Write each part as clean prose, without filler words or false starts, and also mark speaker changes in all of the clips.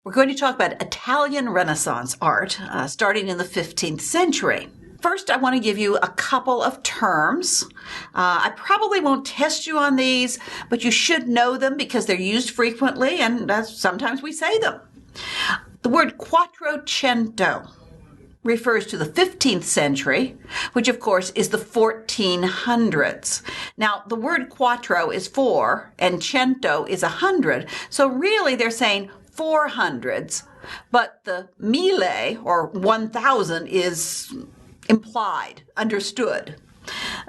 Speaker 1: We're going to talk about Italian Renaissance art, starting in the 15th century. First, I want to give you a couple of terms. I probably won't test you on these, but you should know them because they're used frequently, and sometimes we say them. The word Quattrocento refers to the 15th century, which of course is the 1400s. Now, the word quattro is 4 and cento is 100, so really they're saying 400s, but the mille or 1000 is implied, understood.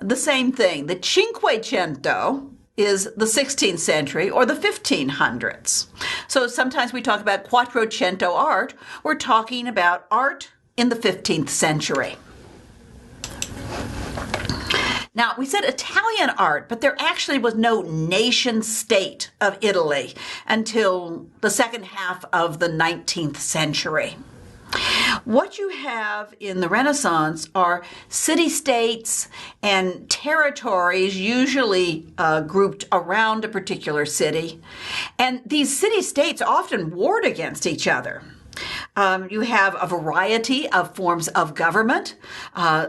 Speaker 1: The same thing, the Cinquecento is the 16th century or the 1500s. So sometimes we talk about Quattrocento art, we're talking about art in the 15th century. Now, we said Italian art, but there actually was no nation state of Italy until the second half of the 19th century. What you have in the Renaissance are city-states and territories, usually grouped around a particular city. And these city-states often warred against each other. You have a variety of forms of government.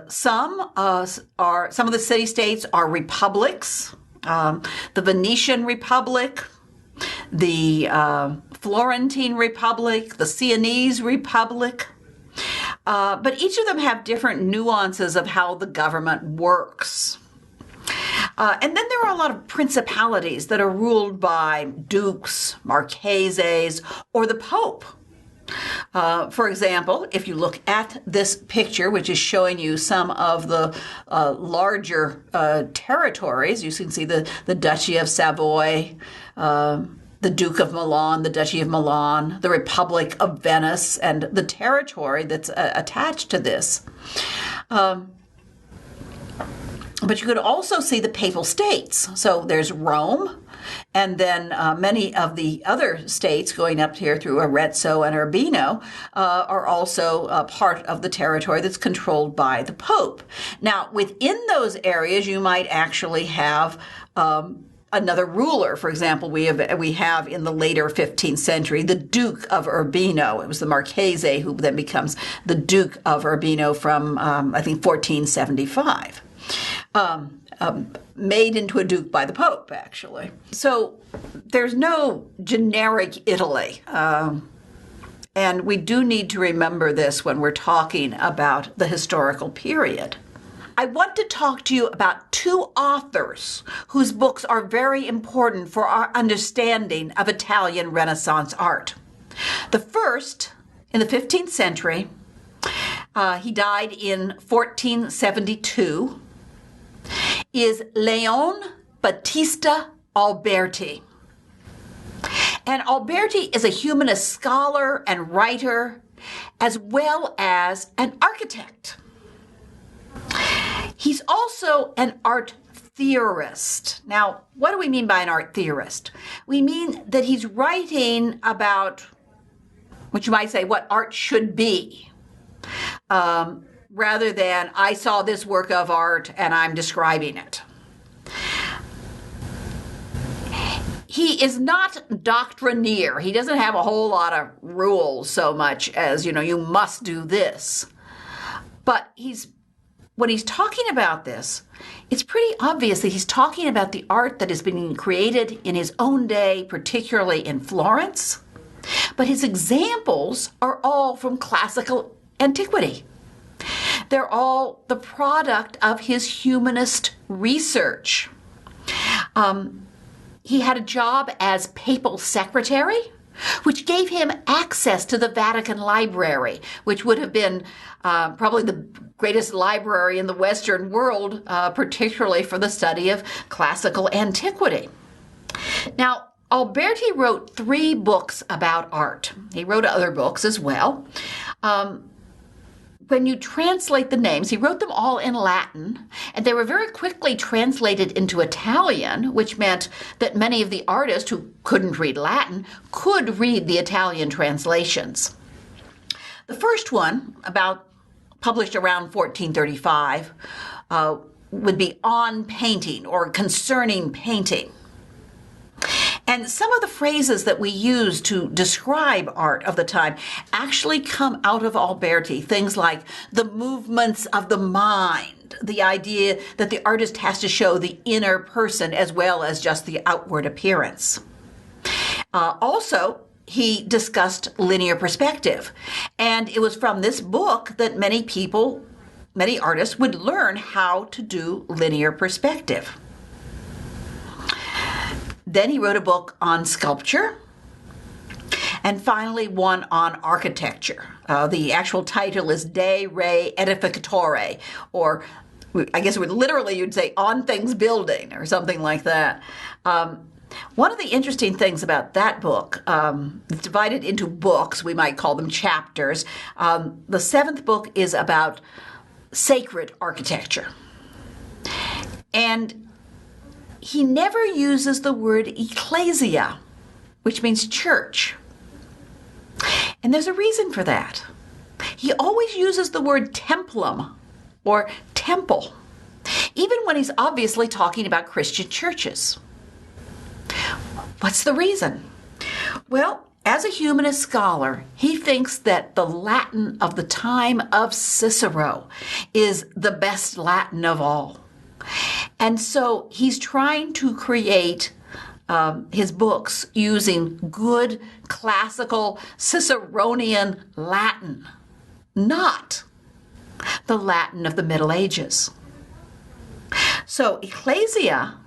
Speaker 1: Some of the city-states are republics. The Venetian Republic, the Florentine Republic, the Sienese Republic. But each of them have different nuances of how the government works. And then there are a lot of principalities that are ruled by dukes, marcheses, or the Pope. For example, if you look at this picture, which is showing you some of the larger territories, you can see the Duchy of Savoy, the Duke of Milan, the Duchy of Milan, the Republic of Venice, and the territory that's attached to this. But you could also see the Papal States. So there's Rome, and then many of the other states going up here through Arezzo and Urbino are also part of the territory that's controlled by the Pope. Now, within those areas, you might actually have another ruler. For example, we have in the later 15th century the Duke of Urbino. It was the Marchese who then becomes the Duke of Urbino from, I think, 1475. Made into a duke by the Pope, actually. So there's no generic Italy. And we do need to remember this when we're talking about the historical period. I want to talk to you about two authors whose books are very important for our understanding of Italian Renaissance art. The first, in the 15th century, he died in 1472, is Leon Battista Alberti. And Alberti is a humanist scholar and writer, as well as an architect. He's also an art theorist. Now, what do we mean by an art theorist? We mean that he's writing about, what you might say, what art should be. Rather than, I saw this work of art and I'm describing it. He is not doctrinaire. He doesn't have a whole lot of rules so much as, you must do this. But when he's talking about this, it's pretty obvious that he's talking about the art that is being created in his own day, particularly in Florence. But his examples are all from classical antiquity. They're all the product of his humanist research. He had a job as papal secretary, which gave him access to the Vatican Library, which would have been probably the greatest library in the Western world, particularly for the study of classical antiquity. Now, Alberti wrote 3 books about art. He wrote other books as well. When you translate the names, he wrote them all in Latin, and they were very quickly translated into Italian, which meant that many of the artists who couldn't read Latin could read the Italian translations. The first one, published around 1435, would be On Painting or Concerning Painting. And some of the phrases that we use to describe art of the time actually come out of Alberti. Things like the movements of the mind, the idea that the artist has to show the inner person as well as just the outward appearance. Also, he discussed linear perspective. And it was from this book that many artists would learn how to do linear perspective. Then he wrote a book on sculpture, and finally one on architecture. The actual title is De Re Edificatore, or I guess literally you'd say on things building or something like that. One of the interesting things about that book, it's divided into books, we might call them chapters. The seventh book is about sacred architecture. And he never uses the word ecclesia, which means church. And there's a reason for that. He always uses the word templum or temple, even when he's obviously talking about Christian churches. What's the reason? Well, as a humanist scholar, he thinks that the Latin of the time of Cicero is the best Latin of all. And so he's trying to create his books using good classical Ciceronian Latin, not the Latin of the Middle Ages. So ecclesia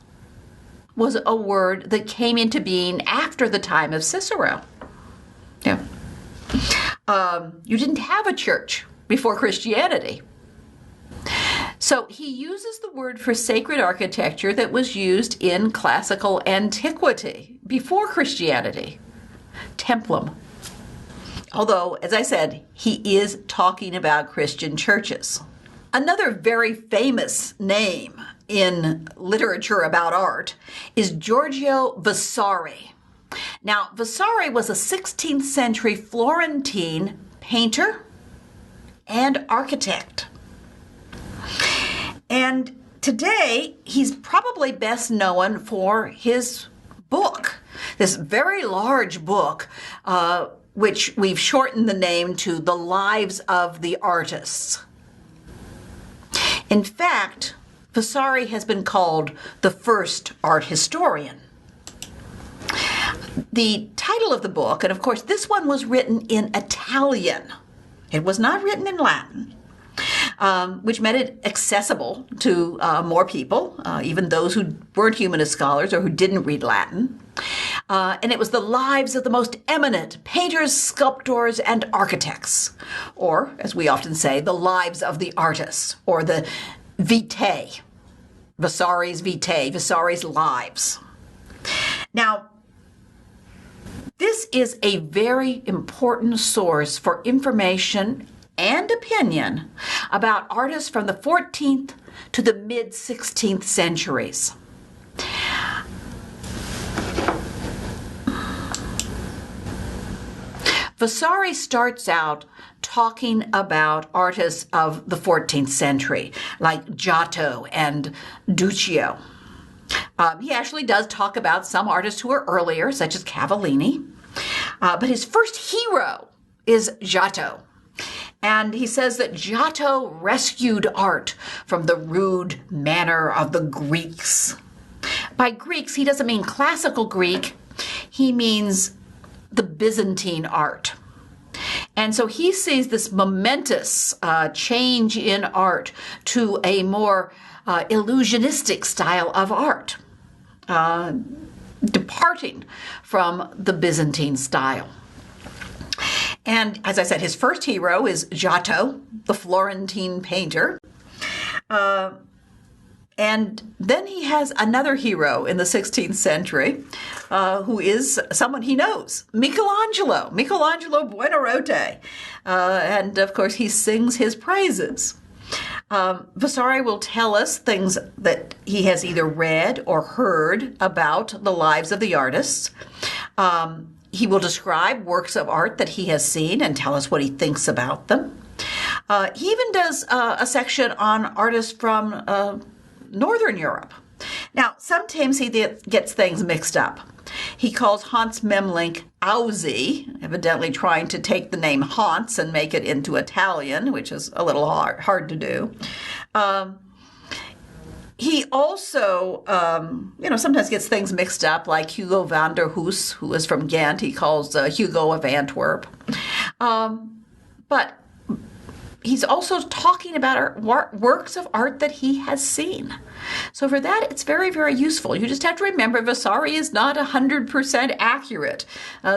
Speaker 1: was a word that came into being after the time of Cicero. Yeah. You didn't have a church before Christianity. So he uses the word for sacred architecture that was used in classical antiquity before Christianity, templum. Although, as I said, he is talking about Christian churches. Another very famous name in literature about art is Giorgio Vasari. Now, Vasari was a 16th century Florentine painter and architect. And today, he's probably best known for his book, this very large book, which we've shortened the name to The Lives of the Artists. In fact, Vasari has been called the first art historian. The title of the book, and of course this one was written in Italian. It was not written in Latin, which made it accessible to more people, even those who weren't humanist scholars or who didn't read Latin. And it was the lives of the most eminent painters, sculptors, and architects, or, as we often say, the lives of the artists, or the Vite, Vasari's Vite, Vasari's lives. Now, this is a very important source for information and opinion about artists from the 14th to the mid-16th centuries. Vasari starts out talking about artists of the 14th century, like Giotto and Duccio. He actually does talk about some artists who are earlier, such as Cavallini. But his first hero is Giotto. And he says that Giotto rescued art from the rude manner of the Greeks. By Greeks, he doesn't mean classical Greek. He means the Byzantine art. And so he sees this momentous change in art to a more illusionistic style of art, departing from the Byzantine style. And as I said, his first hero is Giotto, the Florentine painter. And then he has another hero in the 16th century, who is someone he knows, Michelangelo Buonarroti. And of course, he sings his praises. Vasari will tell us things that he has either read or heard about the lives of the artists. He will describe works of art that he has seen and tell us what he thinks about them. He even does a section on artists from Northern Europe. Now, sometimes he gets things mixed up. He calls Hans Memling Ausi, evidently trying to take the name Hans and make it into Italian, which is a little hard to do. He also, sometimes gets things mixed up, like Hugo van der Hoos, who is from Ghent. He calls Hugo of Antwerp. But he's also talking about works of art that he has seen. So for that, it's very, very useful. You just have to remember Vasari is not 100% accurate.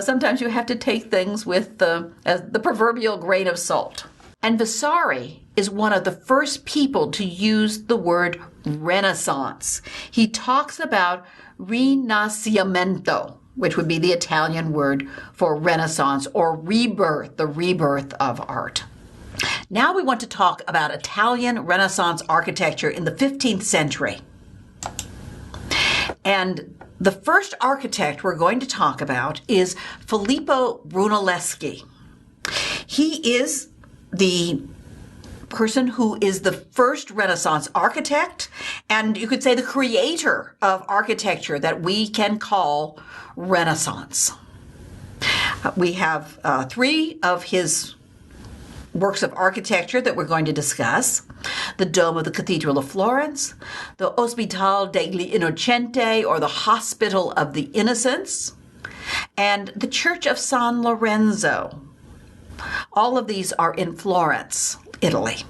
Speaker 1: Sometimes you have to take things with the proverbial grain of salt. And Vasari is one of the first people to use the word Renaissance. He talks about Rinascimento, which would be the Italian word for Renaissance or rebirth, the rebirth of art. Now we want to talk about Italian Renaissance architecture in the 15th century. And the first architect we're going to talk about is Filippo Brunelleschi. He is the person who is the first Renaissance architect, and you could say the creator of architecture that we can call Renaissance. We have 3 of his works of architecture that we're going to discuss: the Dome of the Cathedral of Florence, the Ospital degli Innocenti, or the Hospital of the Innocents, and the Church of San Lorenzo. All of these are in Florence, Italy.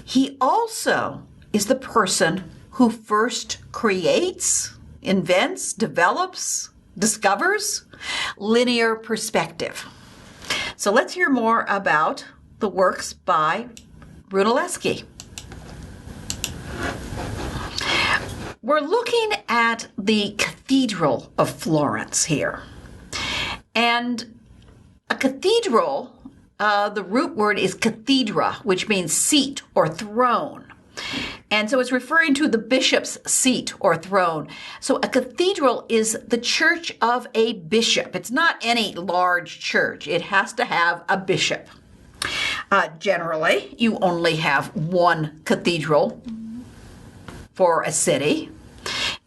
Speaker 1: He also is the person who first creates, invents, develops, discovers linear perspective. So let's hear more about the works by Brunelleschi. We're looking at the Cathedral of Florence here. And a cathedral, the root word is cathedra, which means seat or throne. And so it's referring to the bishop's seat or throne. So a cathedral is the church of a bishop. It's not any large church. It has to have a bishop. Generally, you only have one cathedral for a city.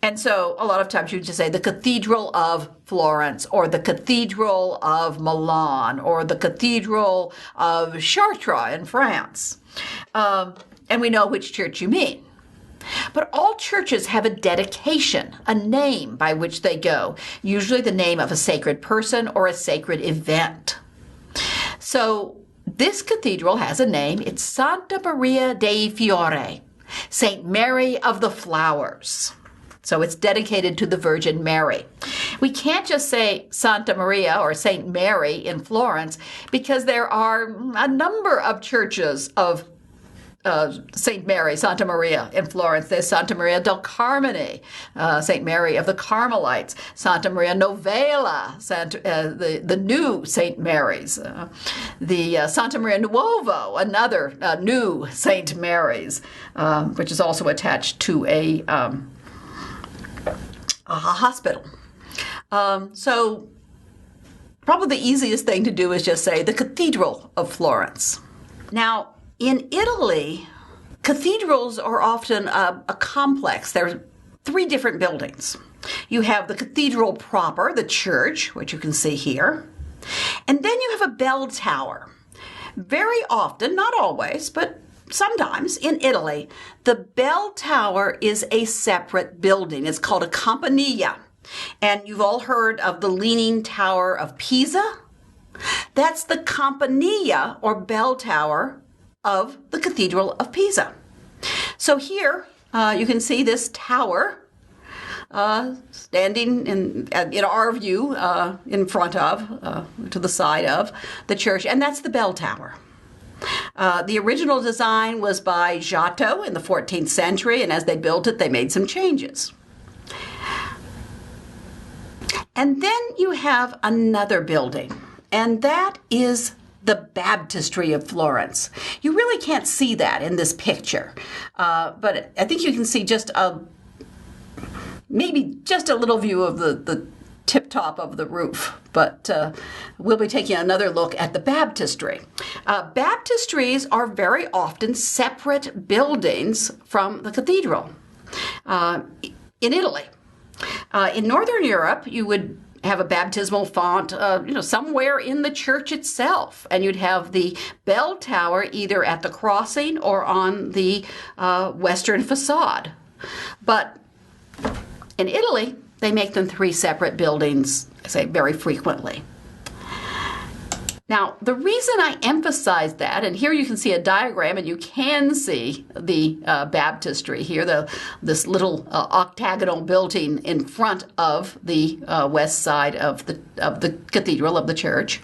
Speaker 1: And so a lot of times you just say the Cathedral of Florence, or the Cathedral of Milan, or the Cathedral of Chartres in France. And we know which church you mean. But all churches have a dedication, a name by which they go, usually the name of a sacred person or a sacred event. So this cathedral has a name. It's Santa Maria dei Fiori, St. Mary of the Flowers. So it's dedicated to the Virgin Mary. We can't just say Santa Maria or St. Mary in Florence because there are a number of churches of St. Mary, Santa Maria in Florence. There's Santa Maria del Carmine, St. Mary of the Carmelites, Santa Maria Novella, the new St. Mary's, the Santa Maria Nuovo, another new St. Mary's, which is also attached to a hospital. So probably the easiest thing to do is just say the Cathedral of Florence. Now, in Italy, cathedrals are often a complex. There are 3 different buildings. You have the cathedral proper, the church, which you can see here. And then you have a bell tower. Very often, not always, but sometimes in Italy, the bell tower is a separate building. It's called a campanile. And you've all heard of the Leaning Tower of Pisa. That's the campanile or bell tower of the Cathedral of Pisa. So here you can see this tower standing in our view in front of, to the side of the church, and that's the bell tower. The original design was by Giotto in the 14th century, and as they built it, they made some changes. And then you have another building, and that is the Baptistry of Florence. You really can't see that in this picture, but I think you can see just maybe just a little view of the tip top of the roof, but we'll be taking another look at the baptistry. Baptistries are very often separate buildings from the cathedral in Italy. In Northern Europe, you would have a baptismal font, somewhere in the church itself, and you'd have the bell tower either at the crossing or on the western facade. But in Italy, they make them 3 separate buildings, I say, very frequently. Now, the reason I emphasize that, and here you can see a diagram, and you can see the baptistry here, this little octagonal building in front of the west side of the cathedral, of the church.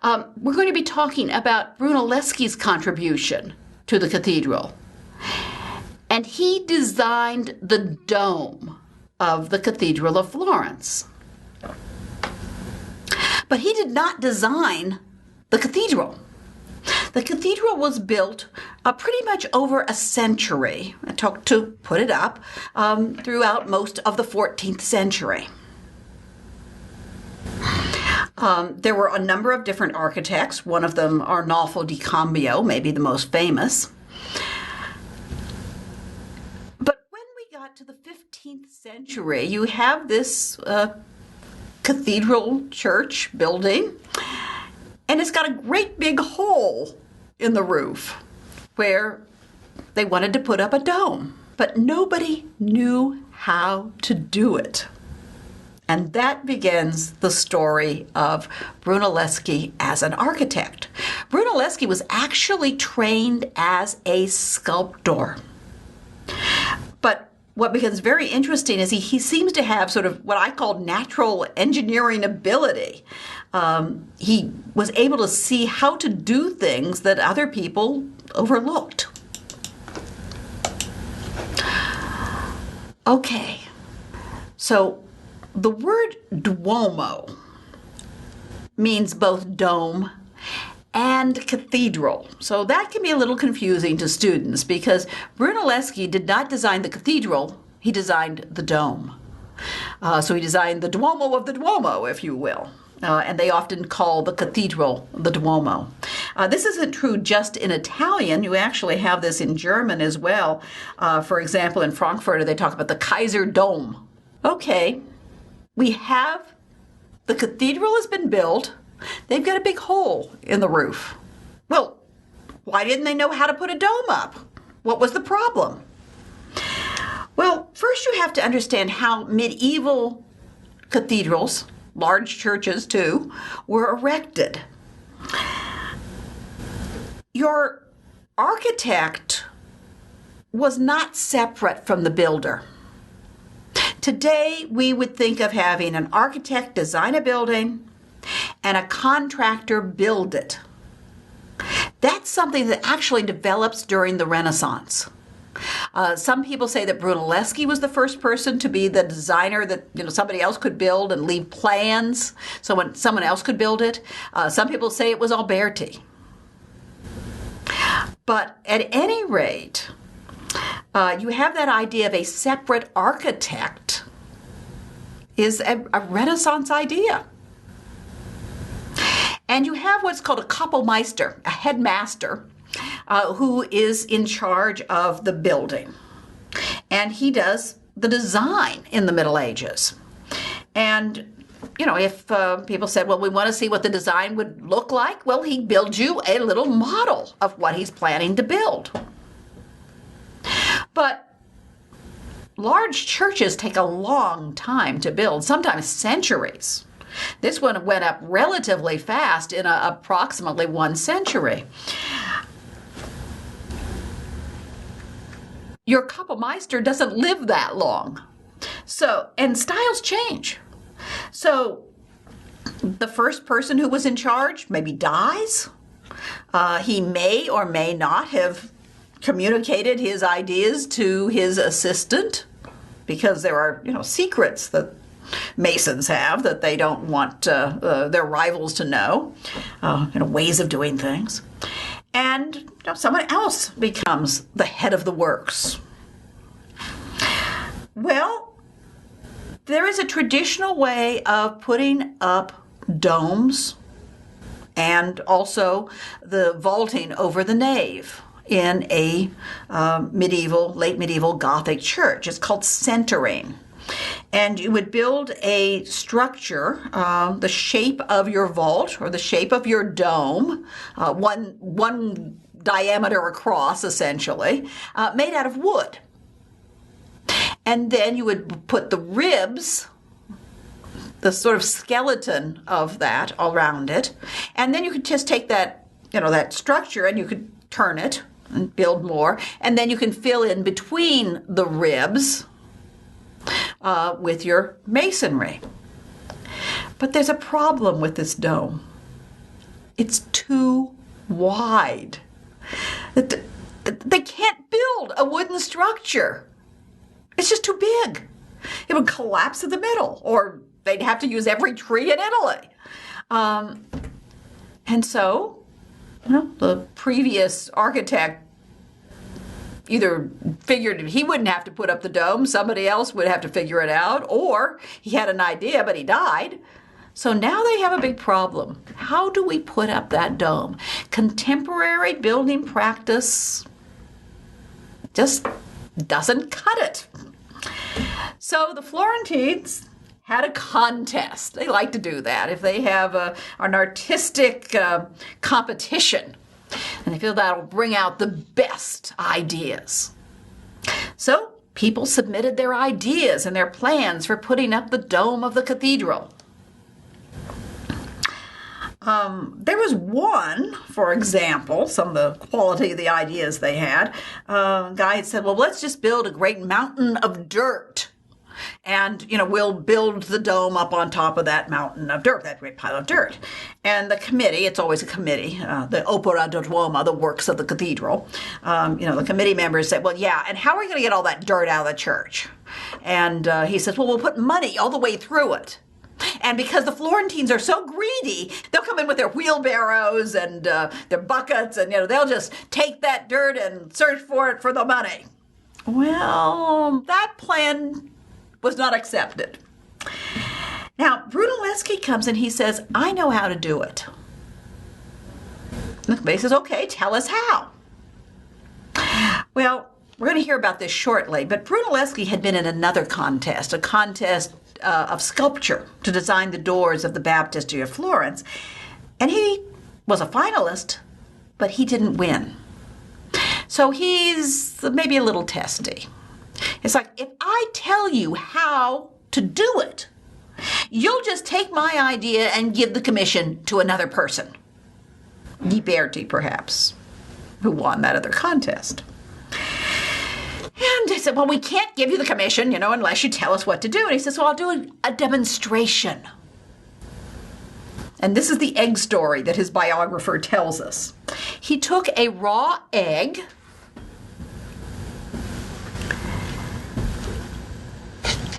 Speaker 1: We're going to be talking about Brunelleschi's contribution to the cathedral. And he designed the dome of the Cathedral of Florence. But he did not design the cathedral. The cathedral was built pretty much over a century. It took to put it up throughout most of the 14th century. There were a number of different architects. One of them, Arnolfo di Cambio, maybe the most famous. But when we got to the 15th century, you have this cathedral church building, and it's got a great big hole in the roof where they wanted to put up a dome, but nobody knew how to do it. And that begins the story of Brunelleschi as an architect. Brunelleschi was actually trained as a sculptor. But what becomes very interesting is he seems to have sort of what I call natural engineering ability. He was able to see how to do things that other people overlooked. Okay, so the word Duomo means both dome and cathedral. So that can be a little confusing to students because Brunelleschi did not design the cathedral, he designed the dome. So he designed the Duomo of the Duomo, if you will. And they often call the cathedral the Duomo. This isn't true just in Italian. You actually have this in German as well. For example, in Frankfurt, they talk about the Kaiser Dome. Okay, we have the cathedral has been built. They've got a big hole in the roof. Well, why didn't they know how to put a dome up? What was the problem? Well, first you have to understand how medieval cathedrals, large churches too, were erected. Your architect was not separate from the builder. Today, we would think of having an architect design a building and a contractor build it. That's something that actually develops during the Renaissance. Some people say that Brunelleschi was the first person to be the designer that somebody else could build and leave plans so someone else could build it. Some people say it was Alberti. But at any rate, you have that idea of a separate architect is a Renaissance idea. And you have what's called a Kapellmeister, a headmaster, who is in charge of the building. And he does the design in the Middle Ages. And, if people said, well, we want to see what the design would look like, well, he builds you a little model of what he's planning to build. But large churches take a long time to build, sometimes centuries. This one went up relatively fast in approximately 1 century. Your Kapellmeister doesn't live that long. And styles change. So the first person who was in charge maybe dies. He may or may not have communicated his ideas to his assistant because there are, secrets that Masons have that they don't want their rivals to know, ways of doing things. And someone else becomes the head of the works. Well, there is a traditional way of putting up domes and also the vaulting over the nave in a late medieval Gothic church. It's called centering. and you would build a structure, the shape of your vault or the shape of your dome, one diameter across, essentially, made out of wood. And then you would put the ribs, the sort of skeleton of that around it, and then you could just take that, that structure, and you could turn it and build more, and then you can fill in between the ribs with your masonry. But there's a problem with this dome. It's too wide. They can't build a wooden structure. It's just too big. It would collapse in the middle, or they'd have to use every tree in Italy. And so, the previous architect either figured he wouldn't have to put up the dome, somebody else would have to figure it out, or he had an idea, but he died. So now they have a big problem. How do we put up that dome? Contemporary building practice just doesn't cut it. So the Florentines had a contest. They like to do that. If they have an artistic competition, and they feel that'll bring out the best ideas. So people submitted their ideas and their plans for putting up the dome of the cathedral. There was one, for example, some of the quality of the ideas they had. A guy had said, well, let's just build a great mountain of dirt. And, we'll build the dome up on top of that mountain of dirt, that great pile of dirt. And the committee, it's always a committee, the Opera d'Uomo, the works of the cathedral, the committee members said, well, yeah, and how are we going to get all that dirt out of the church? And he says, well, we'll put money all the way through it. And because the Florentines are so greedy, they'll come in with their wheelbarrows and their buckets, and, they'll just take that dirt and search for it for the money. Well, that plan was not accepted. Now, Brunelleschi comes and he says, I know how to do it. And the committee says, okay, tell us how. Well, we're going to hear about this shortly, but Brunelleschi had been in another contest, a contest of sculpture to design the doors of the Baptistry of Florence. And he was a finalist, but he didn't win. So he's maybe a little testy. It's like, if I tell you how to do it, you'll just take my idea and give the commission to another person. Alberti, perhaps, who won that other contest. And I said, well, we can't give you the commission, unless you tell us what to do. And he says, well, I'll do a demonstration. And this is the egg story that his biographer tells us. He took a raw egg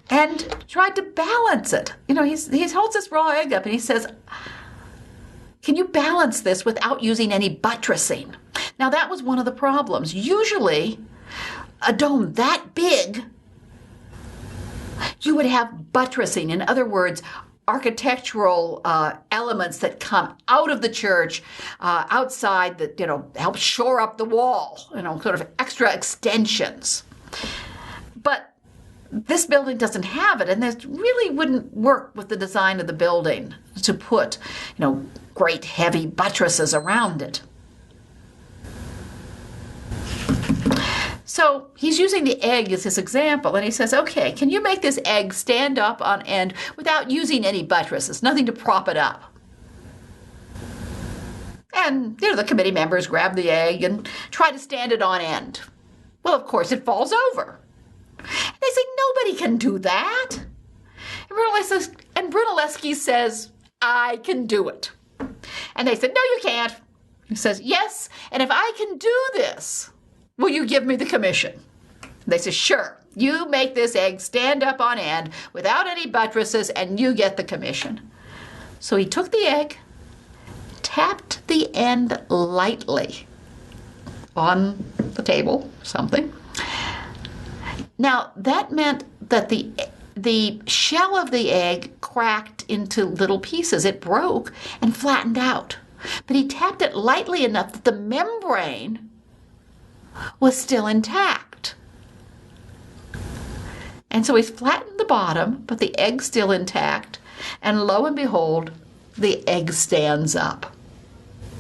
Speaker 1: and tried to balance it. He holds this raw egg up and he says, can you balance this without using any buttressing? Now, that was one of the problems. Usually, a dome that big, you would have buttressing. In other words, architectural elements that come out of the church, outside, that, help shore up the wall, sort of extra extensions. But this building doesn't have it, and this really wouldn't work with the design of the building to put, great heavy buttresses around it. So he's using the egg as his example, and he says, okay, can you make this egg stand up on end without using any buttresses, nothing to prop it up? And, the committee members grab the egg and try to stand it on end. Well, of course, it falls over. They say, nobody can do that. And Brunelleschi says, I can do it. And they said, no, you can't. He says, yes, and if I can do this, will you give me the commission? They say, sure. You make this egg stand up on end without any buttresses, and you get the commission. So he took the egg, tapped the end lightly on the table, something. Now, that meant that the shell of the egg cracked into little pieces. It broke and flattened out. But he tapped it lightly enough that the membrane was still intact. And so he's flattened the bottom, but the egg's still intact. And lo and behold, the egg stands up.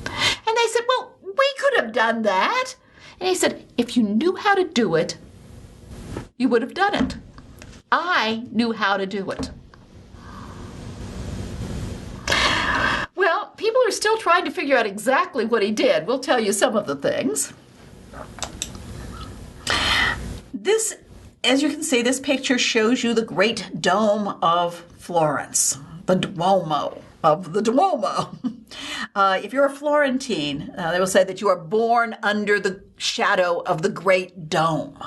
Speaker 1: And they said, well, we could have done that. And he said, if you knew how to do it, you would have done it. I knew how to do it. Well, people are still trying to figure out exactly what he did. We'll tell you some of the things. This, as you can see, this picture shows you the great dome of Florence, the Duomo of the Duomo. If you're a Florentine, they will say that you are born under the shadow of the great dome.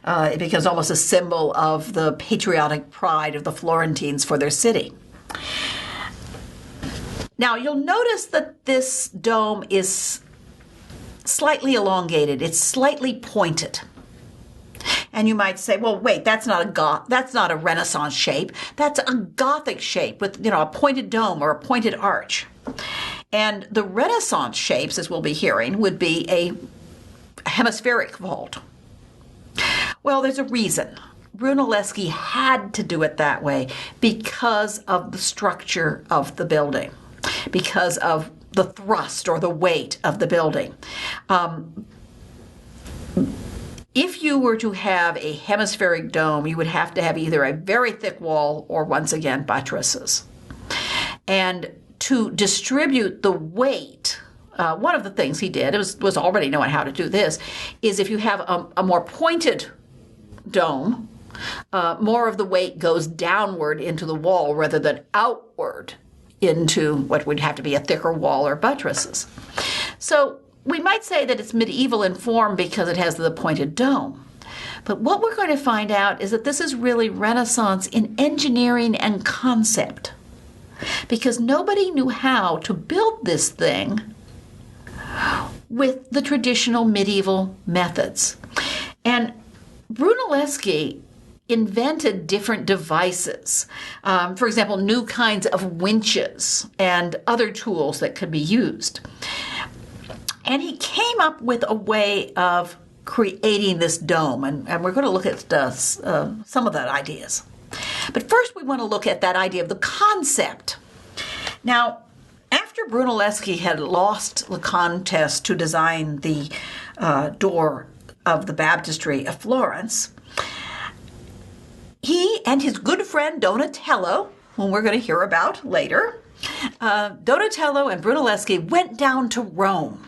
Speaker 1: It becomes almost a symbol of the patriotic pride of the Florentines for their city. Now, you'll notice that this dome is slightly elongated. It's slightly pointed. And you might say, well, wait, that's not a Renaissance shape. That's a Gothic shape with, a pointed dome or a pointed arch. And the Renaissance shapes, as we'll be hearing, would be a hemispheric vault. Well, there's a reason. Brunelleschi had to do it that way because of the structure of the building, because of the thrust or the weight of the building. If you were to have a hemispheric dome, you would have to have either a very thick wall or, once again, buttresses. And to distribute the weight, one of the things he did, was already knowing how to do this, is if you have a more pointed dome, more of the weight goes downward into the wall rather than outward into what would have to be a thicker wall or buttresses. So we might say that it's medieval in form because it has the pointed dome. But what we're going to find out is that this is really Renaissance in engineering and concept, because nobody knew how to build this thing with the traditional medieval methods. And Brunelleschi invented different devices, for example, new kinds of winches and other tools that could be used. And he came up with a way of creating this dome, and we're going to look at some of that ideas. But first we want to look at that idea of the concept. Now, after Brunelleschi had lost the contest to design the door of the baptistry of Florence, he and his good friend Donatello, whom we're going to hear about later, Donatello and Brunelleschi went down to Rome.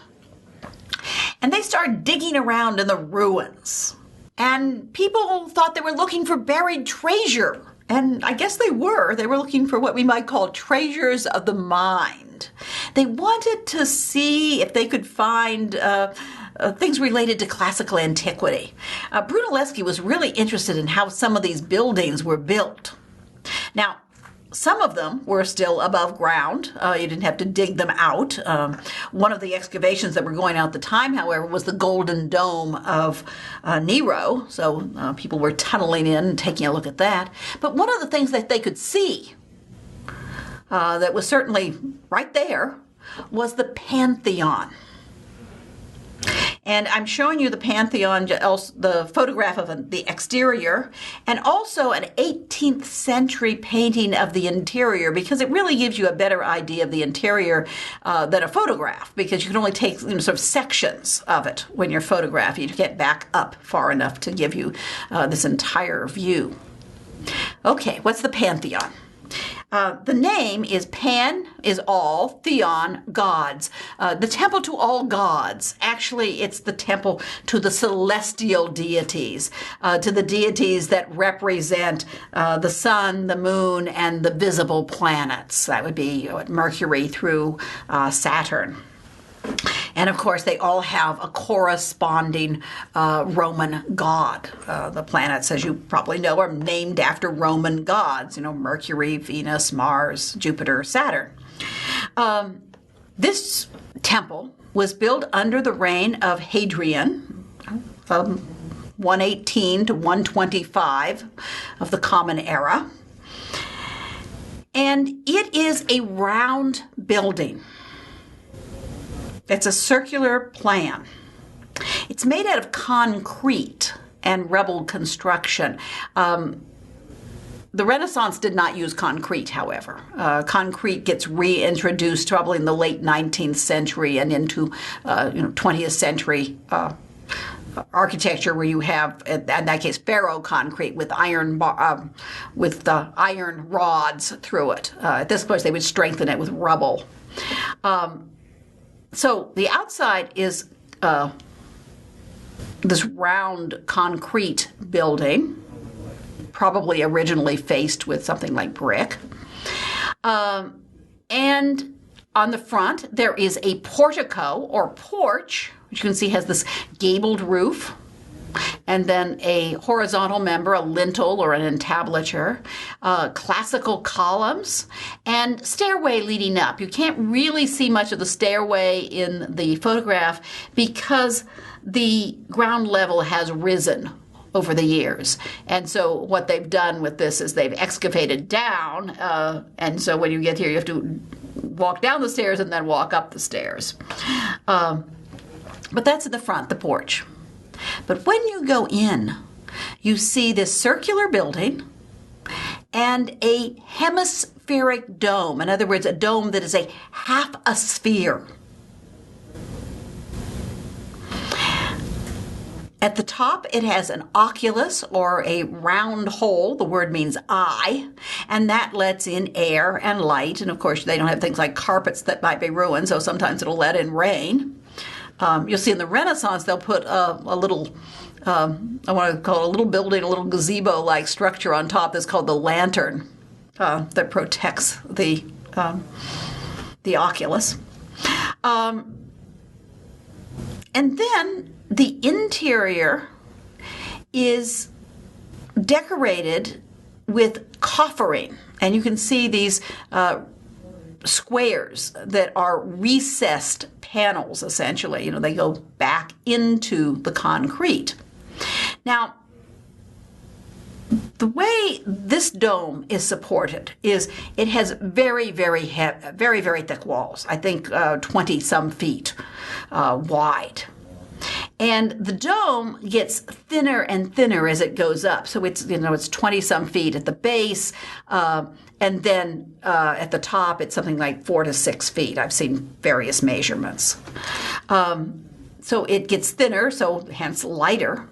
Speaker 1: And they started digging around in the ruins. And people thought they were looking for buried treasure. And I guess they were. They were looking for what we might call treasures of the mind. They wanted to see if they could find things related to classical antiquity. Brunelleschi was really interested in how some of these buildings were built. Now, some of them were still above ground. You didn't have to dig them out. One of the excavations that were going out at the time, however, was the Golden Dome of Nero. So people were tunneling in and taking a look at that. But one of the things that they could see that was certainly right there was the Pantheon. And I'm showing you the Pantheon, the photograph of the exterior, and also an 18th century painting of the interior, because it really gives you a better idea of the interior than a photograph, because you can only take sort of sections of it when you're photographing. You can't back up far enough to give you this entire view. Okay, what's the Pantheon? The name is Pan is all, Theon, gods. The temple to all gods. Actually, it's the temple to the celestial deities, to the deities that represent the sun, the moon, and the visible planets. That would be Mercury through Saturn. And of course, they all have a corresponding Roman god. The planets, as you probably know, are named after Roman gods. Mercury, Venus, Mars, Jupiter, Saturn. This temple was built under the reign of Hadrian, from 118 to 125 of the Common Era. And it is a round building. It's a circular plan. It's made out of concrete, and rubble construction. The Renaissance did not use concrete, however. Concrete gets reintroduced probably in the late 19th century and into 20th century architecture, where you have, in that case, ferro-concrete with iron rods through it. At this point, they would strengthen it with rubble. So the outside is this round concrete building, probably originally faced with something like brick. And on the front, there is a portico or porch, which you can see has this gabled roof, and then a horizontal member, a lintel or an entablature, classical columns, and stairway leading up. You can't really see much of the stairway in the photograph because the ground level has risen over the years. And so what they've done with this is they've excavated down, and so when you get here, you have to walk down the stairs and then walk up the stairs. But that's at the front, the porch. But when you go in, you see this circular building and a hemispheric dome. In other words, a dome that is a half a sphere. At the top, it has an oculus, or a round hole. The word means eye, and that lets in air and light. And of course, they don't have things like carpets that might be ruined, so sometimes it'll let in rain. You'll see in the Renaissance, they'll put a little, I want to call it a little building, a little gazebo-like structure on top that's called the lantern that protects the oculus. And then the interior is decorated with coffering, and you can see these squares that are recessed panels, essentially. They go back into the concrete. Now, the way this dome is supported is it has very, very thick walls. I think 20-some feet wide. And the dome gets thinner and thinner as it goes up. So it's 20-some feet at the base, and then at the top it's something like 4 to 6 feet. I've seen various measurements. So it gets thinner, so hence lighter.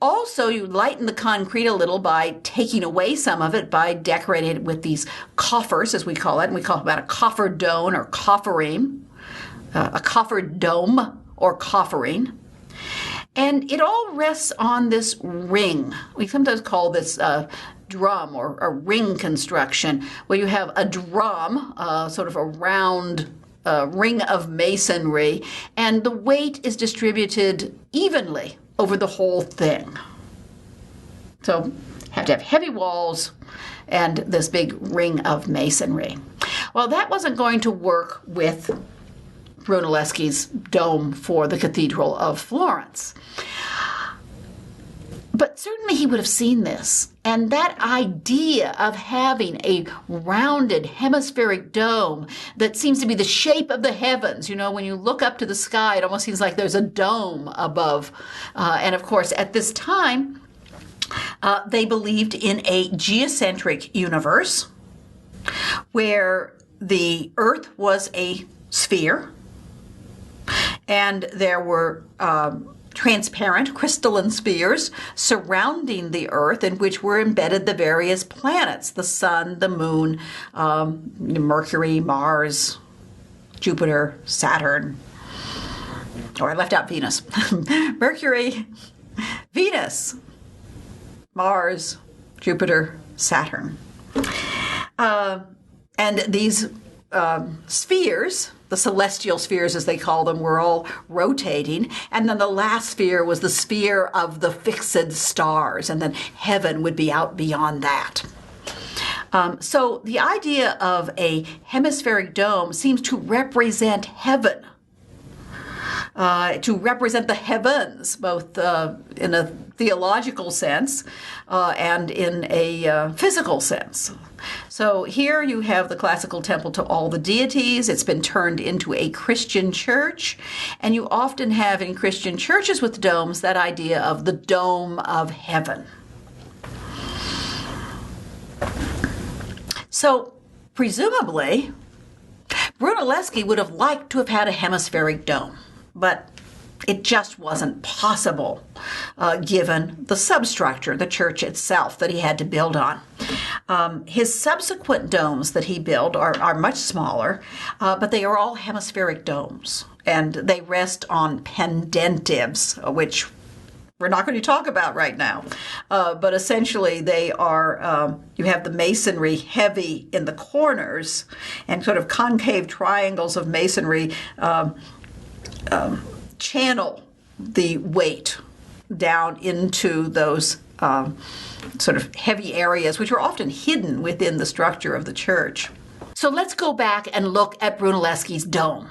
Speaker 1: Also, you lighten the concrete a little by taking away some of it by decorating it with these coffers, as we call it. And we call it a coffer dome or coffering, a coffered dome or coffering. And it all rests on this ring. We sometimes call this drum or a ring construction, where you have a drum, sort of a round ring of masonry, and the weight is distributed evenly over the whole thing. So have to have heavy walls and this big ring of masonry. Well, that wasn't going to work with Brunelleschi's dome for the Cathedral of Florence. But certainly he would have seen this. And that idea of having a rounded hemispheric dome that seems to be the shape of the heavens, when you look up to the sky, it almost seems like there's a dome above. And of course, at this time, they believed in a geocentric universe where the Earth was a sphere, and there were transparent crystalline spheres surrounding the Earth, in which were embedded the various planets, the Sun, the Moon, Mercury, Mars, Jupiter, Saturn. Oh, I left out Venus. Mercury, Venus, Mars, Jupiter, Saturn. And these spheres, the celestial spheres as they call them, were all rotating. And then the last sphere was the sphere of the fixed stars. And then heaven would be out beyond that. So the idea of a hemispheric dome seems to represent heaven. to represent the heavens, both in a theological sense and in a physical sense. So here you have the classical temple to all the deities. It's been turned into a Christian church. And you often have in Christian churches with domes that idea of the dome of heaven. So presumably, Brunelleschi would have liked to have had a hemispheric dome, but it just wasn't possible given the substructure, the church itself that he had to build on. His subsequent domes that he built are much smaller, but they are all hemispheric domes, and they rest on pendentives, which we're not going to talk about right now. But essentially they are, you have the masonry heavy in the corners and sort of concave triangles of masonry channel the weight down into those sort of heavy areas, which are often hidden within the structure of the church. So let's go back and look at Brunelleschi's dome.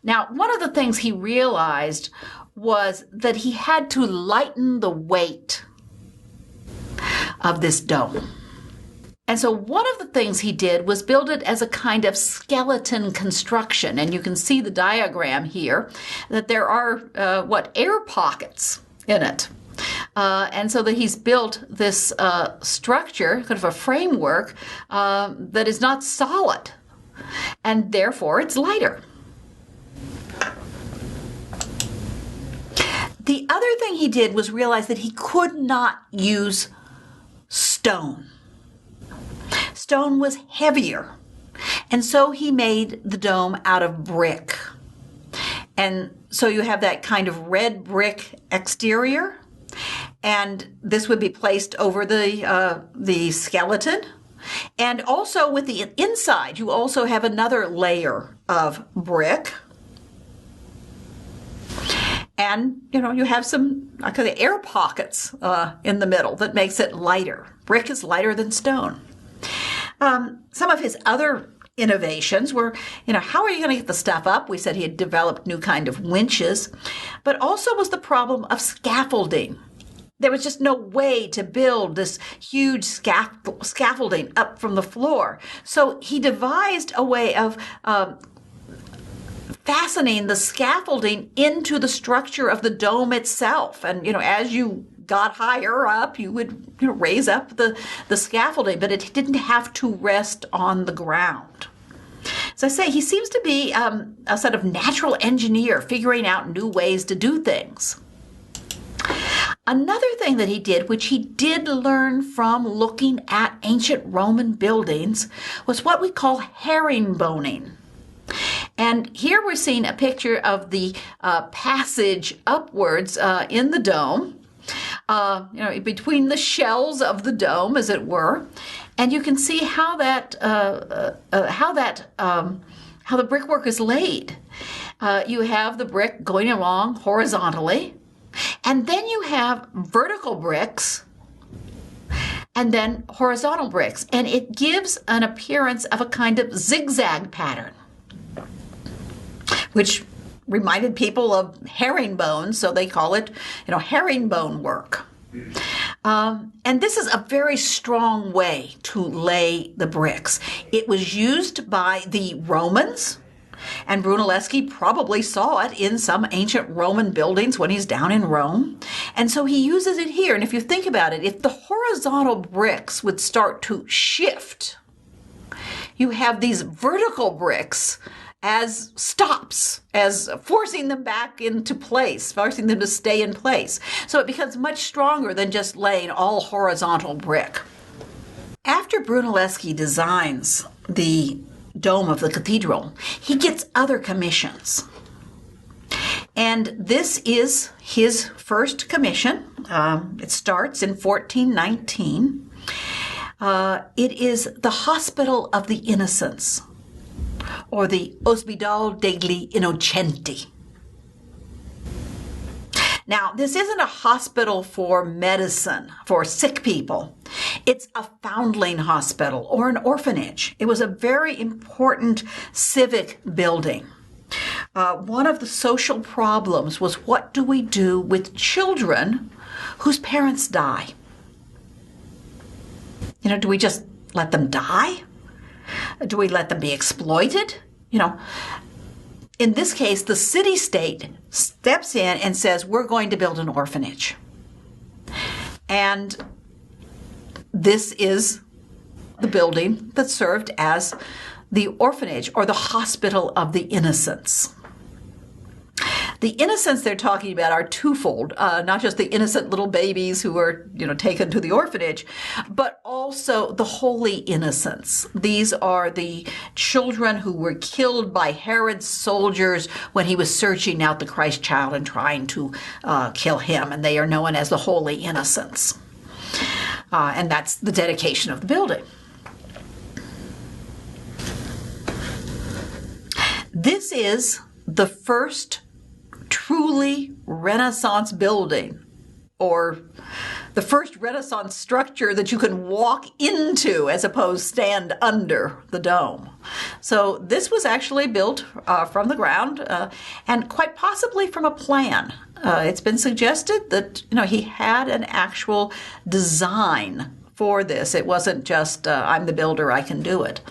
Speaker 1: Now, one of the things he realized was that he had to lighten the weight of this dome. And so one of the things he did was build it as a kind of skeleton construction. And you can see the diagram here that there are, air pockets in it. And so that he's built this structure, kind of a framework, that is not solid. And therefore it's lighter. The other thing he did was realize that he could not use stone. Stone was heavier, and so he made the dome out of brick. And so you have that kind of red brick exterior, and this would be placed over the skeleton. And also with the inside, you also have another layer of brick. And, you have some air pockets in the middle that makes it lighter. Brick is lighter than stone. Some of his other innovations were, how are you going to get the stuff up? We said he had developed new kind of winches, but also was the problem of scaffolding. There was just no way to build this huge scaffolding up from the floor. So he devised a way of fastening the scaffolding into the structure of the dome itself. And, as you got higher up, you would raise up the scaffolding, but it didn't have to rest on the ground. As I say, he seems to be a sort of natural engineer figuring out new ways to do things. Another thing that he did, which he did learn from looking at ancient Roman buildings, was what we call herringboning. And here we're seeing a picture of the passage upwards in the dome, between the shells of the dome, as it were, and you can see how the brickwork is laid. You have the brick going along horizontally, and then you have vertical bricks, and then horizontal bricks, and it gives an appearance of a kind of zigzag pattern, which reminded people of herringbone, so they call it, herringbone work. And this is a very strong way to lay the bricks. It was used by the Romans, and Brunelleschi probably saw it in some ancient Roman buildings when he's down in Rome. And so he uses it here. And if you think about it, if the horizontal bricks would start to shift, you have these vertical bricks as stops, as forcing them back into place, forcing them to stay in place. So it becomes much stronger than just laying all horizontal brick. After Brunelleschi designs the dome of the cathedral, he gets other commissions. And this is his first commission. It starts in 1419. It is the Hospital of the Innocents, or the Ospedale degli Innocenti. Now, this isn't a hospital for medicine, for sick people. It's a foundling hospital or an orphanage. It was a very important civic building one of the social problems was, what do we do with children whose parents die? Do we just let them die? Do we let them be exploited? In this case, the city-state steps in and says, we're going to build an orphanage. And this is the building that served as the orphanage, or the hospital of the innocents. The innocents they're talking about are twofold, not just the innocent little babies who were, taken to the orphanage, but also the holy innocents. These are the children who were killed by Herod's soldiers when he was searching out the Christ child and trying to kill him, and they are known as the holy innocents. And that's the dedication of the building. This is the first truly Renaissance building, or the first Renaissance structure that you can walk into as opposed to stand under the dome. So this was actually built from the ground and quite possibly from a plan. It's been suggested that he had an actual design for this. It wasn't just I'm the builder, I can do it.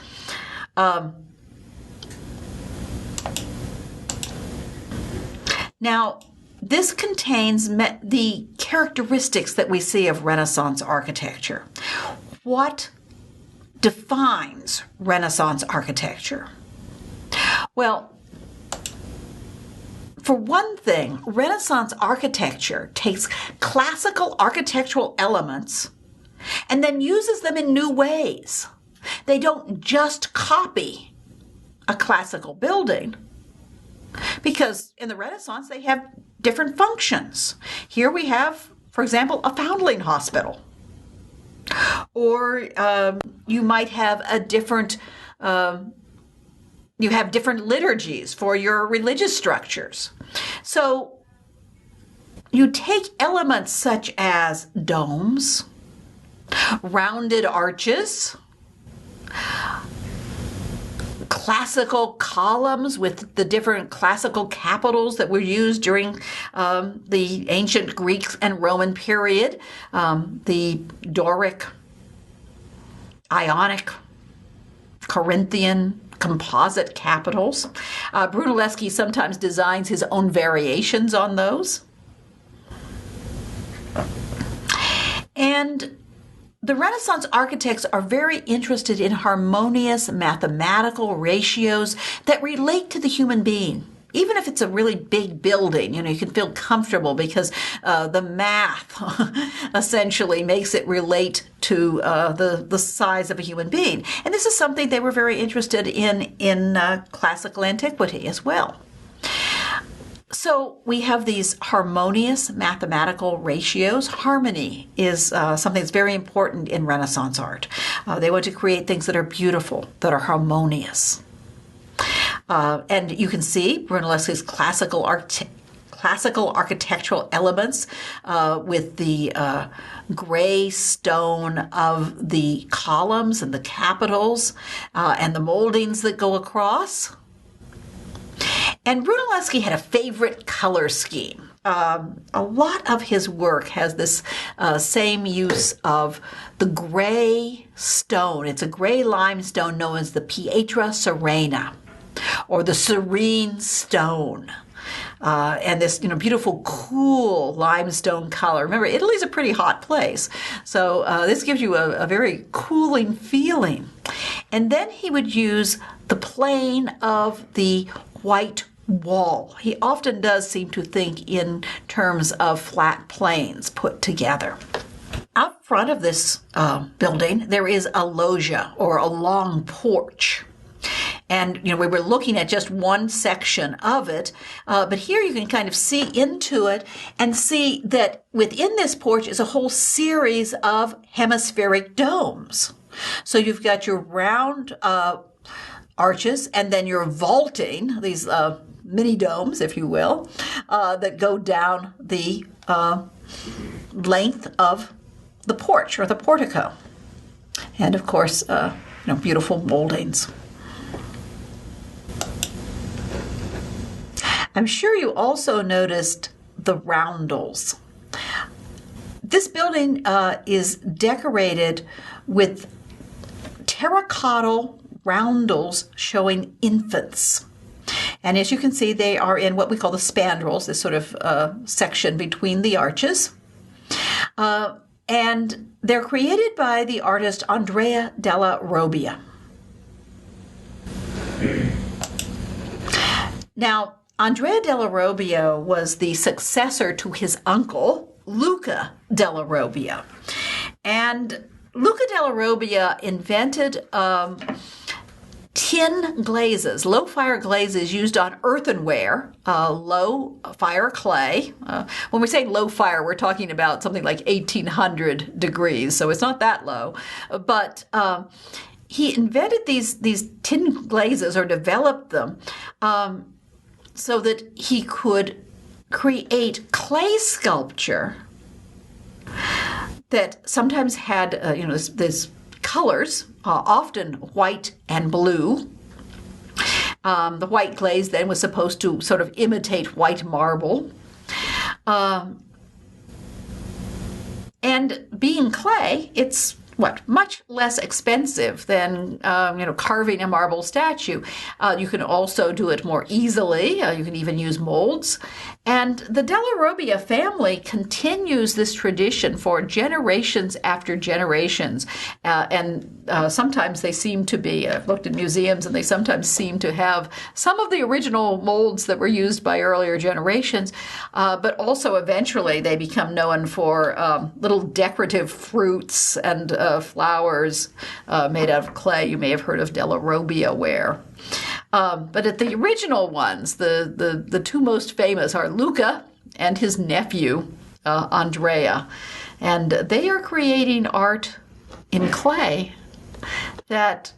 Speaker 1: Now, this contains the characteristics that we see of Renaissance architecture. What defines Renaissance architecture? Well, for one thing, Renaissance architecture takes classical architectural elements and then uses them in new ways. They don't just copy a classical building, because in the Renaissance, they have different functions. Here we have, for example, a foundling hospital. Or you might have a different, you have different liturgies for your religious structures. So you take elements such as domes, rounded arches, classical columns with the different classical capitals that were used during the ancient Greek and Roman period, the Doric, Ionic, Corinthian, composite capitals. Brunelleschi sometimes designs his own variations on those. And the Renaissance architects are very interested in harmonious mathematical ratios that relate to the human being. Even if it's a really big building, you can feel comfortable because the math essentially makes it relate to the size of a human being. And this is something they were very interested in classical antiquity as well. So we have these harmonious mathematical ratios. Harmony is something that's very important in Renaissance art. They want to create things that are beautiful, that are harmonious. And you can see Brunelleschi's classical architectural elements with the gray stone of the columns and the capitals and the moldings that go across. And Brunelleschi had a favorite color scheme. A lot of his work has this same use of the gray stone. It's a gray limestone known as the Pietra Serena, or the serene stone. And this beautiful, cool limestone color. Remember, Italy's a pretty hot place, so this gives you a very cooling feeling. And then he would use the plane of the white wall. He often does seem to think in terms of flat planes put together. Out front of this building, there is a loggia, or a long porch. And, we were looking at just one section of it, but here you can kind of see into it and see that within this porch is a whole series of hemispheric domes. So you've got your round arches, and then your vaulting, these mini domes, if you will, that go down the length of the porch, or the portico. And of course, beautiful moldings. I'm sure you also noticed the roundels. This building is decorated with terracotta roundels showing infants. And as you can see, they are in what we call the spandrels, this sort of section between the arches. And they're created by the artist Andrea della Robbia. Now, Andrea della Robbia was the successor to his uncle, Luca della Robbia. And Luca della Robbia invented tin glazes, low-fire glazes used on earthenware, low-fire clay. When we say low-fire, we're talking about something like 1800 degrees, so it's not that low. But he invented these tin glazes, or developed them, so that he could create clay sculpture that sometimes had, this colors, often white and blue. The white glaze then was supposed to sort of imitate white marble. And being clay, it's much less expensive than, carving a marble statue. You can also do it more easily. You can even use molds. And the della Robbia family continues this tradition for generations after generations. And sometimes they seem to be, I've looked at museums, and they sometimes seem to have some of the original molds that were used by earlier generations. But also eventually they become known for little decorative fruits and flowers made out of clay. You may have heard of della Robbia ware. But at the original ones, the two most famous are Luca and his nephew, Andrea. And they are creating art in clay that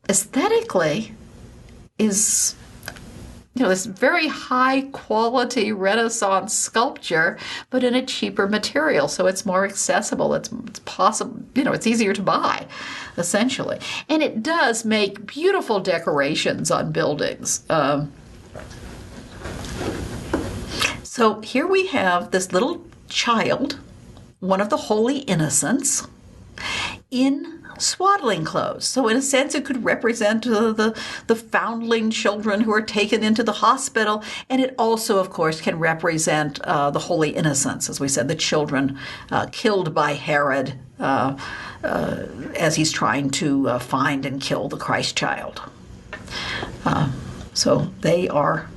Speaker 1: aesthetically is, this very high quality Renaissance sculpture, but in a cheaper material, so it's more accessible. It's possible, it's easier to buy, essentially. And it does make beautiful decorations on buildings. So here we have this little child, one of the Holy Innocents, in swaddling clothes. So in a sense, it could represent the foundling children who are taken into the hospital. And it also, of course, can represent the Holy Innocents, as we said, the children killed by Herod as he's trying to find and kill the Christ child. So they are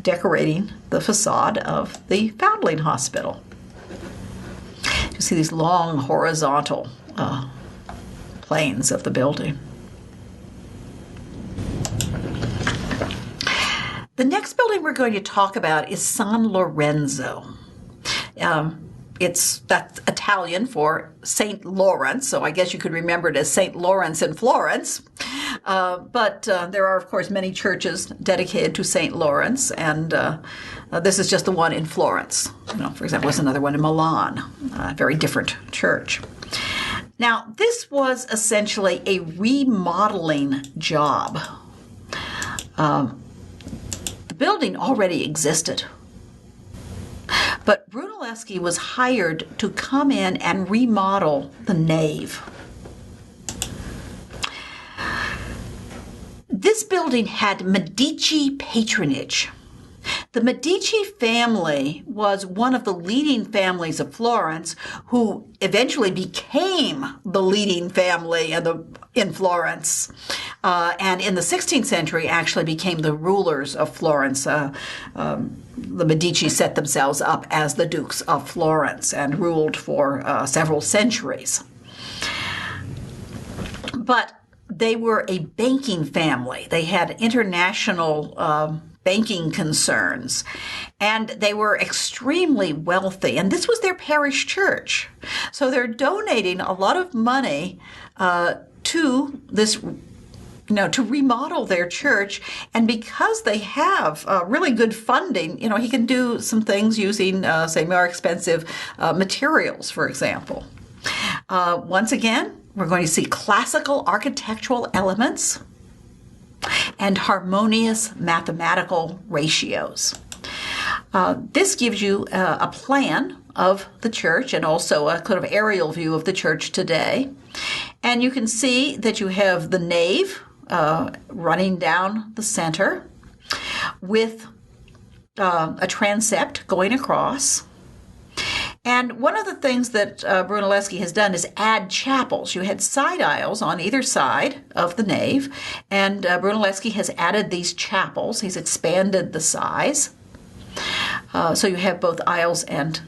Speaker 1: decorating the facade of the foundling hospital. You see these long horizontal planes of the building. The next building we're going to talk about is San Lorenzo. That's Italian for St. Lawrence, so I guess you could remember it as St. Lawrence in Florence. But there are, of course, many churches dedicated to St. Lawrence, and this is just the one in Florence. For example, there's another one in Milan, a very different church. Now, this was essentially a remodeling job. The building already existed, but Brunelleschi was hired to come in and remodel the nave. This building had Medici patronage. The Medici family was one of the leading families of Florence, who eventually became the leading family in Florence, and in the 16th century actually became the rulers of Florence. The Medici set themselves up as the Dukes of Florence and ruled for several centuries. But they were a banking family. They had international banking concerns, and they were extremely wealthy. And this was their parish church. So they're donating a lot of money to this, to remodel their church. And because they have really good funding, he can do some things using, say, more expensive materials, for example. Once again, we're going to see classical architectural elements. and harmonious mathematical ratios. This gives you a plan of the church and also a kind of aerial view of the church today. And you can see that you have the nave running down the center with a transept going across. And one of the things that Brunelleschi has done is add chapels. You had side aisles on either side of the nave, and Brunelleschi has added these chapels. He's expanded the size. So you have both aisles and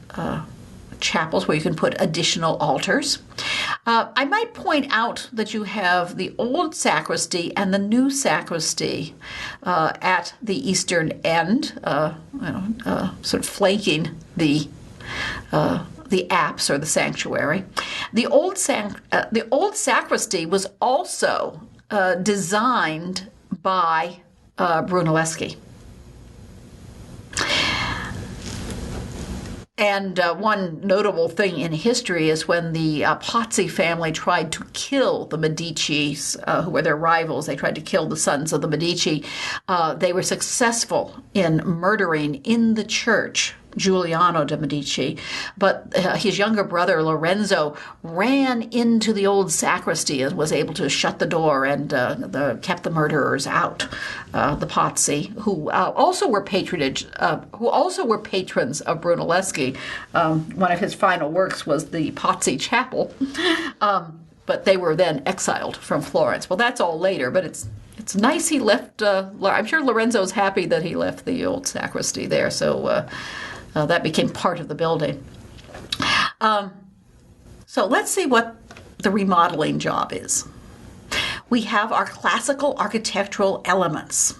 Speaker 1: chapels where you can put additional altars. I might point out that you have the old sacristy and the new sacristy at the eastern end, sort of flanking the apse or the sanctuary. The old sacristy was also designed by Brunelleschi. And one notable thing in history is when the Pazzi family tried to kill the Medicis, who were their rivals. They tried to kill the sons of the Medici. They were successful in murdering in the church Giuliano de' Medici, but his younger brother Lorenzo ran into the old sacristy and was able to shut the door and kept the murderers out. The Pazzi, who also were patrons of Brunelleschi. One of his final works was the Pazzi Chapel, but they were then exiled from Florence. Well, that's all later, but it's nice he left. I'm sure Lorenzo's happy that he left the old sacristy there. So. That became part of the building. So let's see what the remodeling job is. We have our classical architectural elements.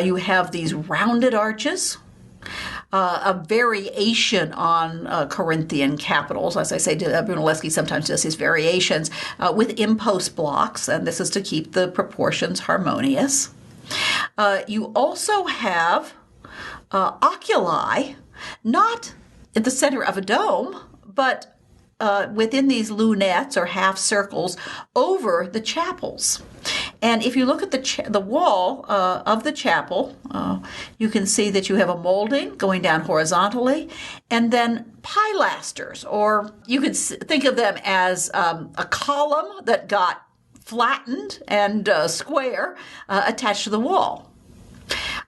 Speaker 1: You have these rounded arches, a variation on Corinthian capitals. As I say, Brunelleschi sometimes does his variations with impost blocks, and this is to keep the proportions harmonious. You also have oculi, not at the center of a dome, but within these lunettes or half circles over the chapels. And if you look at the wall of the chapel, you can see that you have a molding going down horizontally, and then pilasters, or you could think of them as a column that got flattened and square attached to the wall.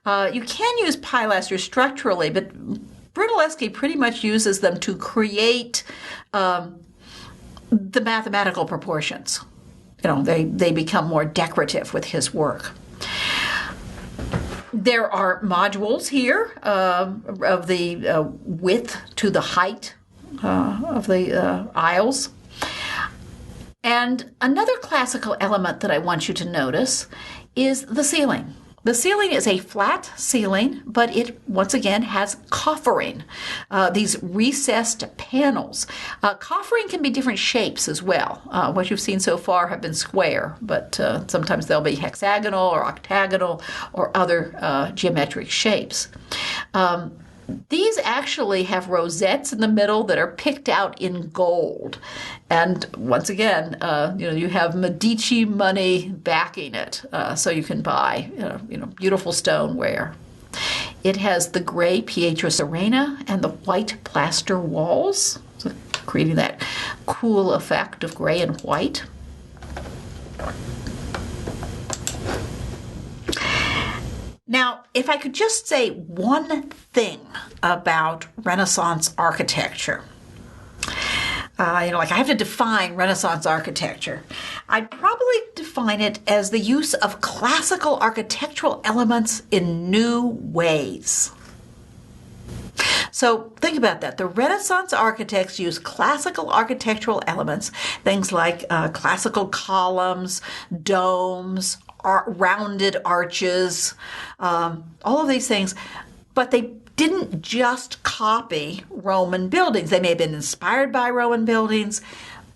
Speaker 1: You can use pilasters structurally, but Brunelleschi pretty much uses them to create the mathematical proportions. They become more decorative with his work. There are modules here of the width to the height of the aisles. And another classical element that I want you to notice is the ceiling. The ceiling is a flat ceiling, but it, once again, has coffering, these recessed panels. Coffering can be different shapes as well. What you've seen so far have been square, but sometimes they'll be hexagonal or octagonal or other geometric shapes. These actually have rosettes in the middle that are picked out in gold. And once again, you have Medici money backing it, so you can buy, beautiful stoneware. It has the gray Pietra Serena and the white plaster walls, so creating that cool effect of gray and white. Now, if I could just say one thing about Renaissance architecture, I have to define Renaissance architecture. I'd probably define it as the use of classical architectural elements in new ways. So think about that. The Renaissance architects used classical architectural elements, things like classical columns, domes, rounded arches, all of these things, but they didn't just copy Roman buildings. They may have been inspired by Roman buildings,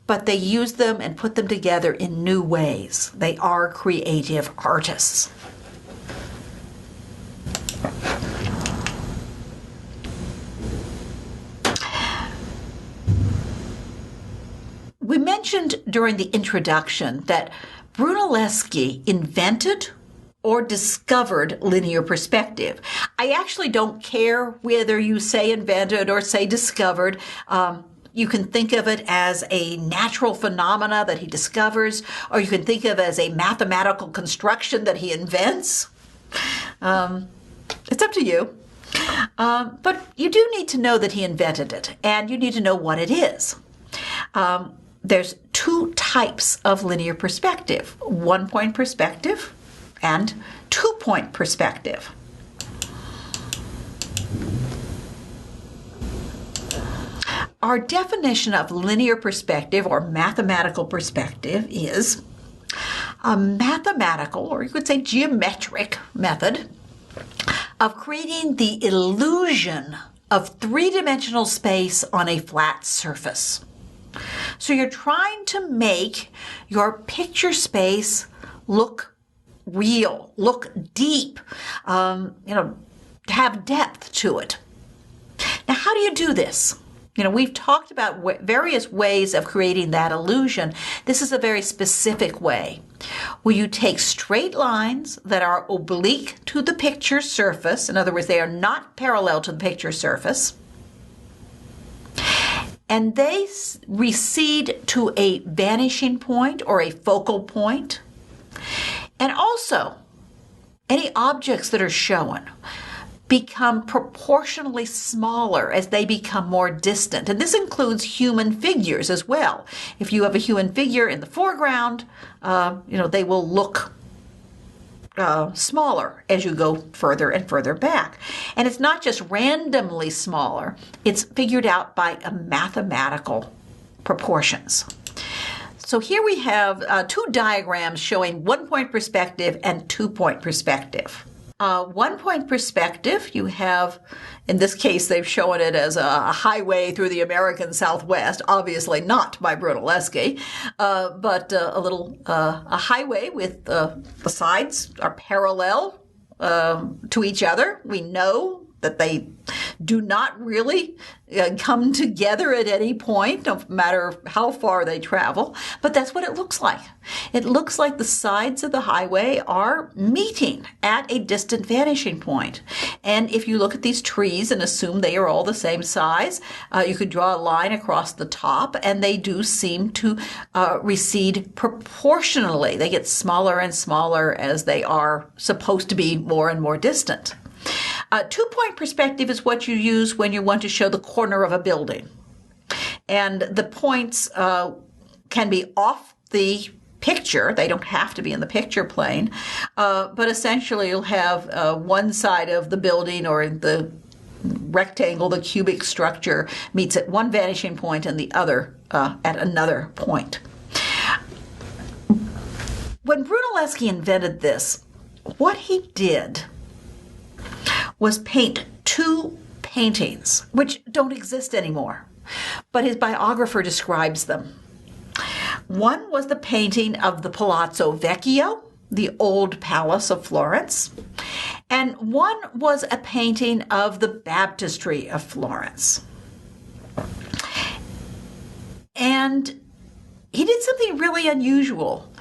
Speaker 1: but they used them and put them together in new ways. They are creative artists. We mentioned during the introduction that Brunelleschi invented or discovered linear perspective. I actually don't care whether you say invented or say discovered. You can think of it as a natural phenomena that he discovers, or you can think of it as a mathematical construction that he invents. It's up to you. But you do need to know that he invented it, and you need to know what it is. There's two types of linear perspective: one-point perspective and two-point perspective. Our definition of linear perspective or mathematical perspective is a mathematical, or you could say geometric, method of creating the illusion of three-dimensional space on a flat surface. So you're trying to make your picture space look real, look deep, have depth to it. Now, how do you do this? We've talked about various ways of creating that illusion. This is a very specific way, where you take straight lines that are oblique to the picture surface. In other words, they are not parallel to the picture surface. And they recede to a vanishing point or a focal point. And also, any objects that are shown become proportionally smaller as they become more distant. And this includes human figures as well. If you have a human figure in the foreground, they will look smaller as you go further and further back. And it's not just randomly smaller, it's figured out by mathematical proportions. So here we have two diagrams showing one-point perspective and two-point perspective. One-point perspective, you have, in this case, they've shown it as a highway through the American Southwest, obviously not by Brunelleschi, but a highway with the sides are parallel to each other. We know that they do not really come together at any point, no matter how far they travel, but that's what it looks like. It looks like the sides of the highway are meeting at a distant vanishing point. And if you look at these trees and assume they are all the same size, you could draw a line across the top, and they do seem to recede proportionally. They get smaller and smaller as they are supposed to be more and more distant. Two-point perspective is what you use when you want to show the corner of a building. And the points can be off the picture. They don't have to be in the picture plane. But essentially, you'll have one side of the building or the rectangle, the cubic structure, meets at one vanishing point and the other at another point. When Brunelleschi invented this, what he did was paint two paintings, which don't exist anymore, but his biographer describes them. One was the painting of the Palazzo Vecchio, the old palace of Florence, and one was a painting of the baptistry of Florence. And he did something really unusual.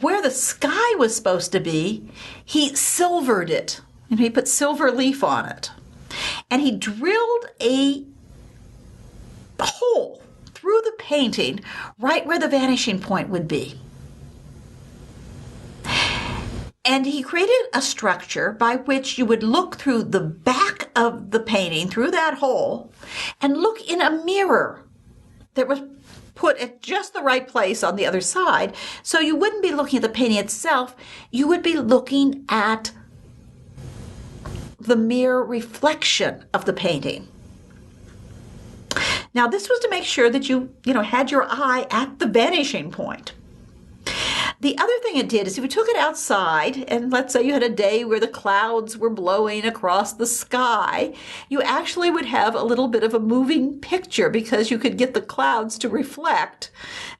Speaker 1: Where the sky was supposed to be, he silvered it. And he put silver leaf on it. And he drilled a hole through the painting right where the vanishing point would be. And he created a structure by which you would look through the back of the painting, through that hole, and look in a mirror that was put at just the right place on the other side. So you wouldn't be looking at the painting itself, you would be looking at the mere reflection of the painting. Now, this was to make sure that you had your eye at the vanishing point. The other thing it did is if you took it outside, and let's say you had a day where the clouds were blowing across the sky, you actually would have a little bit of a moving picture because you could get the clouds to reflect.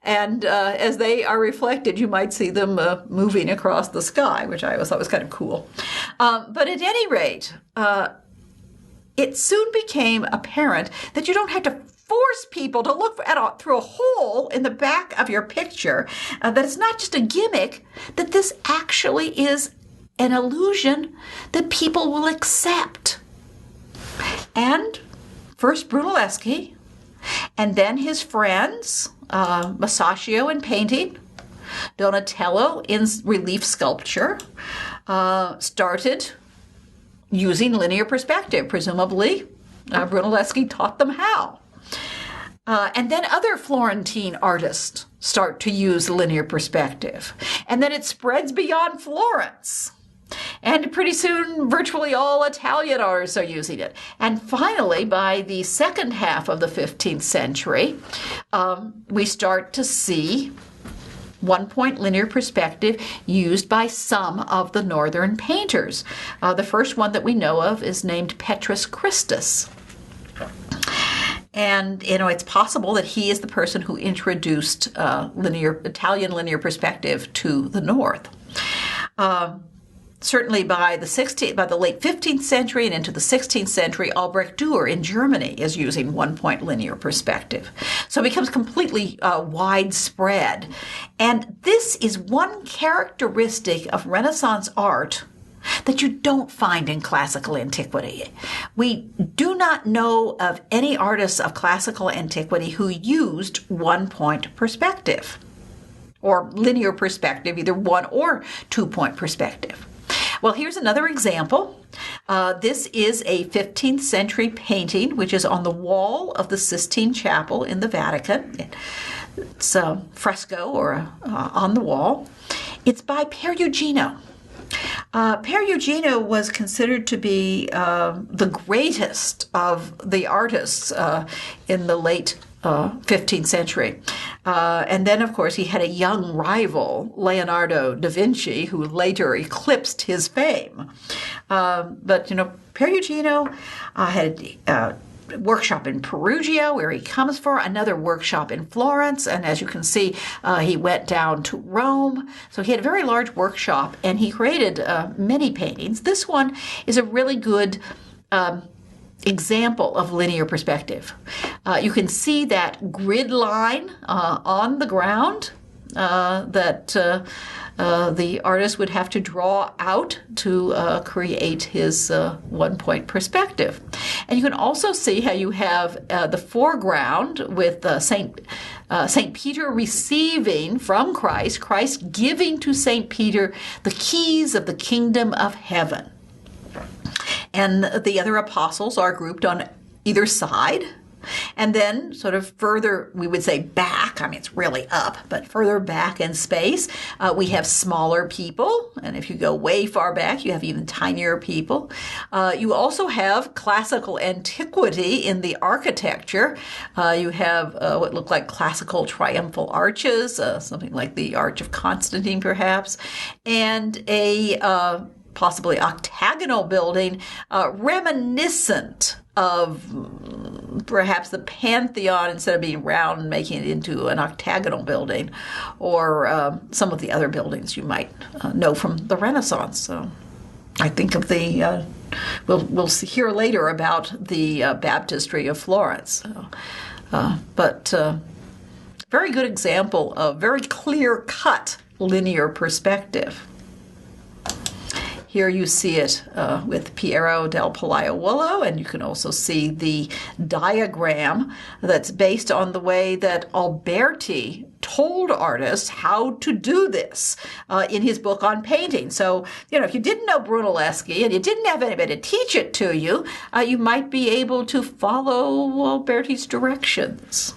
Speaker 1: And as they are reflected, you might see them moving across the sky, which I always thought was kind of cool. But at any rate, it soon became apparent that you don't have to force people to look through a hole in the back of your picture, that it's not just a gimmick, that this actually is an illusion that people will accept. And first Brunelleschi, and then his friends, Masaccio in painting, Donatello in relief sculpture, started using linear perspective. Presumably, Brunelleschi taught them how. And then other Florentine artists start to use linear perspective. And then it spreads beyond Florence. And pretty soon, virtually all Italian artists are using it. And finally, by the second half of the 15th century, we start to see one-point linear perspective used by some of the northern painters. The first one that we know of is named Petrus Christus. And, it's possible that he is the person who introduced Italian linear perspective to the north. Certainly by the late 15th century and into the 16th century, Albrecht Dürer in Germany is using one-point linear perspective. So it becomes completely widespread. And this is one characteristic of Renaissance art that you don't find in classical antiquity. We do not know of any artists of classical antiquity who used one-point perspective or linear perspective, either one or two-point perspective. Well, here's another example. This is a 15th century painting, which is on the wall of the Sistine Chapel in the Vatican. It's a fresco or on the wall. It's by Perugino. Perugino was considered to be the greatest of the artists in the late 15th century. And then, of course, he had a young rival, Leonardo da Vinci, who later eclipsed his fame. But Perugino had a workshop in Perugia, where he comes from, another workshop in Florence, and as you can see, he went down to Rome. So he had a very large workshop, and he created many paintings. This one is a really good example of linear perspective. You can see that grid line on the ground that the artist would have to draw out to create his one-point perspective. And you can also see how you have the foreground with Saint Peter receiving from Christ giving to Saint Peter the keys of the kingdom of heaven. And the other apostles are grouped on either side. And then sort of further, we would say back, it's really up, but further back in space, we have smaller people. And if you go way far back, you have even tinier people. You also have classical antiquity in the architecture. You have what look like classical triumphal arches, something like the Arch of Constantine, perhaps, and a possibly octagonal building, reminiscent of perhaps the Pantheon, instead of being round, making it into an octagonal building, or some of the other buildings you might know from the Renaissance. So I think of the, we'll hear later about the baptistry of Florence. But very good example of very clear-cut linear perspective. Here you see it with Piero del Palaiuolo, and you can also see the diagram that's based on the way that Alberti told artists how to do this in his book on painting. So, if you didn't know Brunelleschi and you didn't have anybody to teach it to you, you might be able to follow Alberti's directions.